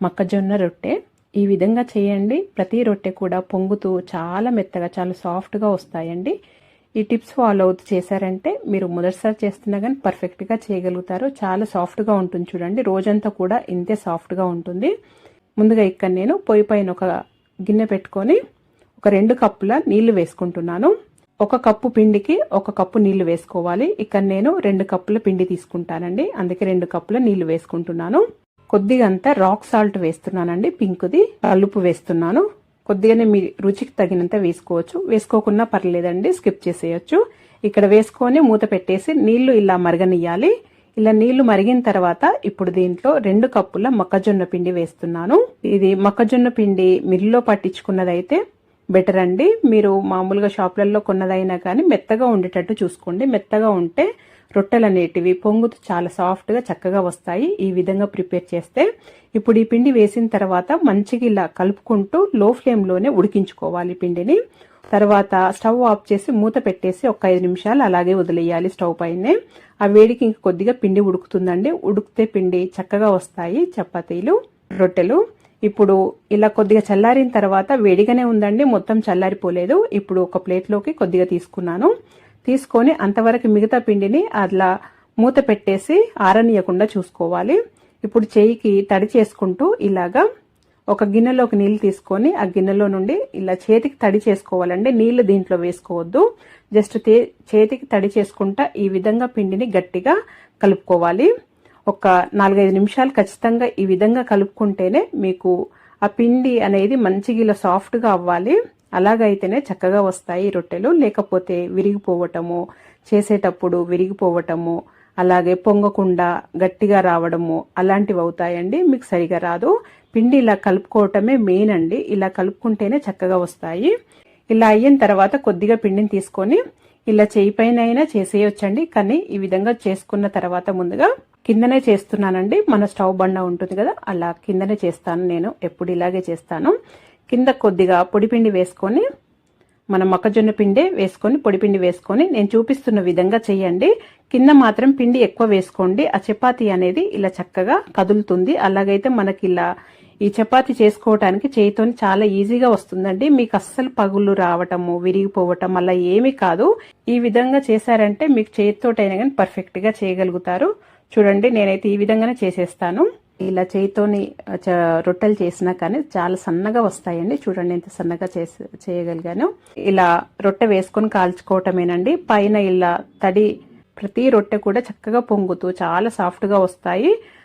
మొక్కజొన్న రొట్టె. ఈ విధంగా చేయండి. ప్రతి రొట్టె కూడా పొంగుతూ చాలా మెత్తగా చాలా సాఫ్ట్గా వస్తాయండి. ఈ టిప్స్ ఫాలో అవుతూ చేశారంటే మీరు మొదటిసారి చేస్తున్నా కానీ పర్ఫెక్ట్గా చేయగలుగుతారు. చాలా సాఫ్ట్గా ఉంటుంది చూడండి. రోజంతా కూడా ఇంతే సాఫ్ట్గా ఉంటుంది. ముందుగా ఇక్కడ నేను పొయ్యి పైన ఒక గిన్నె పెట్టుకొని ఒక 2 కప్పుల నీళ్లు వేసుకుంటున్నాను. 1 కప్పు పిండికి 1 కప్పు నీళ్లు వేసుకోవాలి. ఇక్కడ నేను 2 కప్పుల పిండి తీసుకుంటానండి, అందుకే 2 కప్పుల నీళ్లు వేసుకుంటున్నాను. కొద్దిగా అంతా రాక్ సాల్ట్ వేస్తున్నానండి, పింక్ది కల్లుపు వేస్తున్నాను. కొద్దిగానే మీ రుచికి తగినంత వేసుకోవచ్చు, వేసుకోకున్నా పర్లేదండి, స్కిప్ చేసేయచ్చు. ఇక్కడ వేసుకొని మూత పెట్టేసి నీళ్లు ఇలా మరగనియ్యాలి. ఇలా నీళ్లు మరిగిన తర్వాత ఇప్పుడు దీంట్లో 2 కప్పుల మొక్కజొన్న పిండి వేస్తున్నాను. ఇది మొక్కజొన్న పిండి మిల్లులో పట్టించుకున్నదైతే బెటర్ అండి. మీరు మామూలుగా షాపులలో కొన్నదైనా కానీ మెత్తగా ఉండేటట్టు చూసుకోండి. మెత్తగా ఉంటే రొట్టెలు అనేటివి పొంగుతూ చాలా సాఫ్ట్గా చక్కగా వస్తాయి ఈ విధంగా ప్రిపేర్ చేస్తే. ఇప్పుడు ఈ పిండి వేసిన తర్వాత మంచిగా ఇలా కలుపుకుంటూ లో ఫ్లేమ్లోనే ఉడికించుకోవాలి పిండిని. తర్వాత స్టవ్ ఆఫ్ చేసి మూత పెట్టేసి ఒక 5 నిమిషాలు అలాగే వదిలేయాలి స్టవ్ పైనే. ఆ వేడికి ఇంక కొద్దిగా పిండి ఉడుకుతుందండి. ఉడికితే పిండి చక్కగా వస్తాయి చపాతీలు, రొట్టెలు. ఇప్పుడు ఇలా కొద్దిగా చల్లారిన తర్వాత వేడిగానే ఉందండి, మొత్తం చల్లారిపోలేదు. ఇప్పుడు ఒక ప్లేట్లోకి కొద్దిగా తీసుకున్నాను. తీసుకొని అంతవరకు మిగతా పిండిని అట్లా మూత పెట్టేసి ఆరనీయకుండా చూసుకోవాలి. ఇప్పుడు చేయికి తడి చేసుకుంటూ ఇలాగా ఒక గిన్నెలోకి నీళ్లు తీసుకొని ఆ గిన్నెలో నుండి ఇలా చేతికి తడి చేసుకోవాలండి. నీళ్లు దీంట్లో వేసుకోవద్దు, జస్ట్ చేతికి తడి చేసుకుంటా ఈ విధంగా పిండిని గట్టిగా కలుపుకోవాలి. ఒక 4-5 నిమిషాలు ఖచ్చితంగా ఈ విధంగా కలుపుకుంటేనే మీకు ఆ పిండి అనేది మంచిగా ఇలా సాఫ్ట్గా అవ్వాలి. అలాగైతేనే చక్కగా వస్తాయి రొట్టెలు. లేకపోతే విరిగిపోవటము, చేసేటప్పుడు విరిగిపోవటము, అలాగే పొంగకుండా గట్టిగా రావడము అలాంటివి అవుతాయండి. మీకు సరిగా రాదు. పిండి ఇలా కలుపుకోవటమే మెయిన్ అండి. ఇలా కలుపుకుంటేనే చక్కగా వస్తాయి. ఇలా అయిన తర్వాత కొద్దిగా పిండిని తీసుకొని ఇలా చేయి పైన అయినా చేసేయొచ్చండి. కానీ ఈ విధంగా చేసుకున్న తర్వాత ముందుగా కిందనే చేస్తున్నానండి. మన స్టవ్ బండ ఉంటుంది కదా, అలా కిందనే చేస్తాను నేను. ఎప్పుడు ఇలాగే చేస్తాను. కింద కొద్దిగా పొడిపిండి వేసుకొని, మన మొక్కజొన్న పిండి వేసుకొని పొడిపిండి వేసుకొని నేను చూపిస్తున్న విధంగా చేయండి. కింద మాత్రం పిండి ఎక్కువ వేసుకోండి. ఆ చపాతీ అనేది ఇలా చక్కగా కదులుతుంది. అలాగైతే మనకి ఇలా ఈ చపాతీ చేసుకోవటానికి చేయితోని చాలా ఈజీగా వస్తుందండి. మీకు అస్సలు పగుళ్ళు రావటము, విరిగిపోవటం అలా ఏమీ కాదు. ఈ విధంగా చేశారంటే మీకు చేతితోటైనా కానీ పర్ఫెక్ట్ గా చేయగలుగుతారు. చూడండి, నేనైతే ఈ విధంగానే చేసేస్తాను. ఇలా చేయితోని రొట్టెలు చేసినా కానీ చాలా సన్నగా వస్తాయండి. చూడండి ఎంత సన్నగా చేయగలిగాను. ఇలా రొట్టె వేసుకొని కాల్చుకోవటమేనండి. పైన ఇలా తడి, ప్రతి రొట్టె కూడా చక్కగా పొంగుతూ చాలా సాఫ్ట్ గా వస్తాయి.